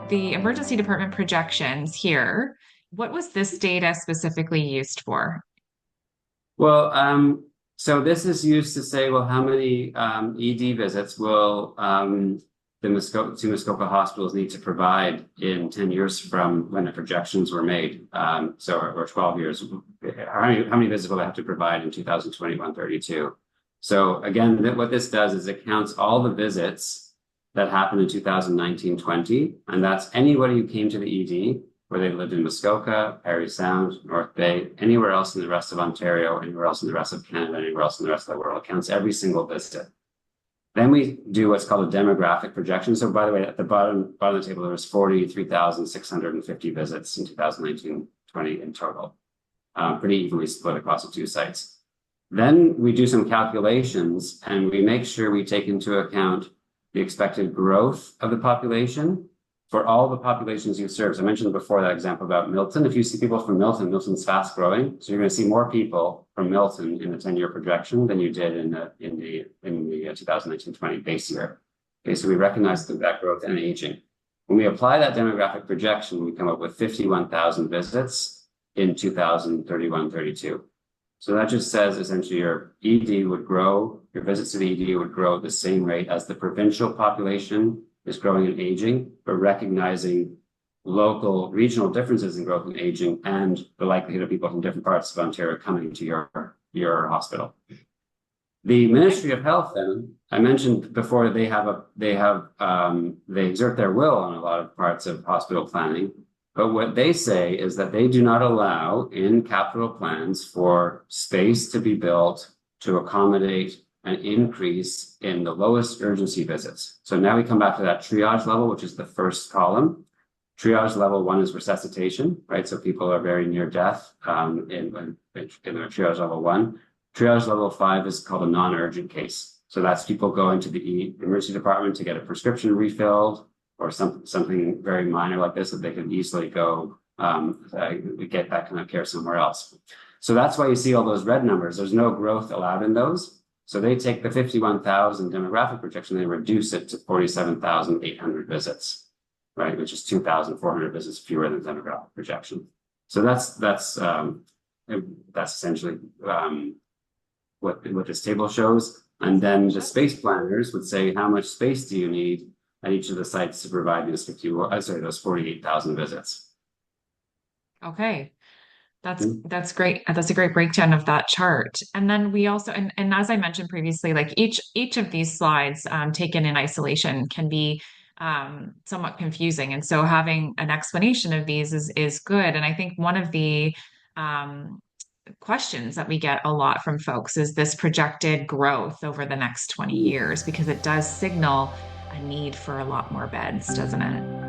the emergency department projections here, what was this data specifically used for? Well, so this is used to say, well, how many ED visits will the Muskoka hospitals need to provide in 10 years from when the projections were made? Or 12 years. How many visits will they have to provide in 2021-32? So again, what this does is it counts all the visits that happened in 2019-20, and that's anybody who came to the ED whether they lived in Muskoka, Parry Sound, North Bay, anywhere else in the rest of Ontario, anywhere else in the rest of Canada, anywhere else in the rest of the world. It counts every single visit. Then we do what's called a demographic projection. So by the way, at the bottom of the table, there was 43,650 visits in 2019-20 in total, pretty evenly split across the two sites. Then we do some calculations and we make sure we take into account the expected growth of the population for all the populations you serve. So I mentioned before that example about Milton. If you see people from Milton, Milton's fast growing. So you're going to see more people from Milton in the 10-year projection than you did in the 2019-20 base year. Okay, so we recognize that growth and aging. When we apply that demographic projection, we come up with 51,000 visits in 2031-32. So that just says essentially your ED would grow, your visits to the ED would grow at the same rate as the provincial population is growing and aging, but recognizing local, regional differences in growth and aging and the likelihood of people from different parts of Ontario coming to your hospital. The Ministry of Health, then, I mentioned before, they exert their will on a lot of parts of hospital planning, but what they say is that they do not allow in capital plans for space to be built to accommodate an increase in the lowest urgency visits. So now we come back to that triage level, which is the first column. Triage level 1 is resuscitation, right? So people are very near death in their triage level 1. Triage level 5 is called a non-urgent case. So that's people going to the emergency department to get a prescription refilled or something very minor like this that they can easily go get that kind of care somewhere else. So that's why you see all those red numbers. There's no growth allowed in those. So they take the 51,000 demographic projection, they reduce it to 47,800 visits, right? Which is 2,400 visits fewer than demographic projection. So that's essentially what this table shows. And then the space planners would say, how much space do you need at each of the sites to provide those 48,000 visits? Okay. That's great. That's a great breakdown of that chart. And then we also, and as I mentioned previously, like each of these slides taken in isolation can be somewhat confusing. And so having an explanation of these is good. And I think one of the questions that we get a lot from folks is this projected growth over the next 20 years, because it does signal a need for a lot more beds, doesn't it?